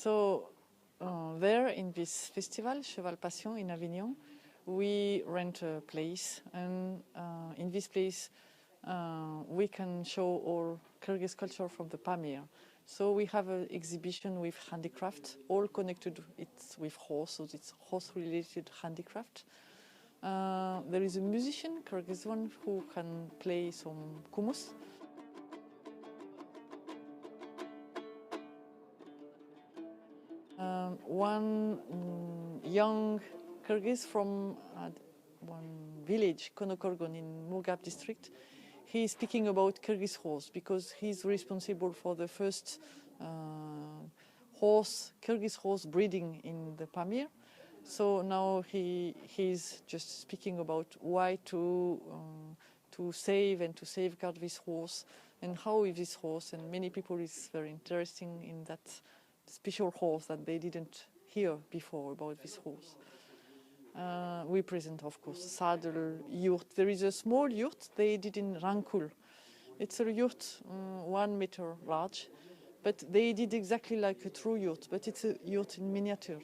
So there in this festival, Cheval Passion in Avignon, we rent a place, and in this place we can show our Kyrgyz culture from the Pamir. So we have an exhibition with handicraft, all connected with horse, so it's horse-related handicraft. There is a musician, Kyrgyz one, who can play some kumus. One young Kyrgyz from one village, Konokorgon in Murghab district, he is speaking about Kyrgyz horse because he's responsible for the first Kyrgyz horse breeding in the Pamir. So now he's just speaking about why to save and to safeguard this horse and how is this horse, and many people is very interesting in that special horse that they didn't hear before about this horse. We present, of course, saddle, yurt. There is a small yurt they did in Rankul. It's a yurt 1 meter large, but they did exactly like a true yurt, but it's a yurt in miniature.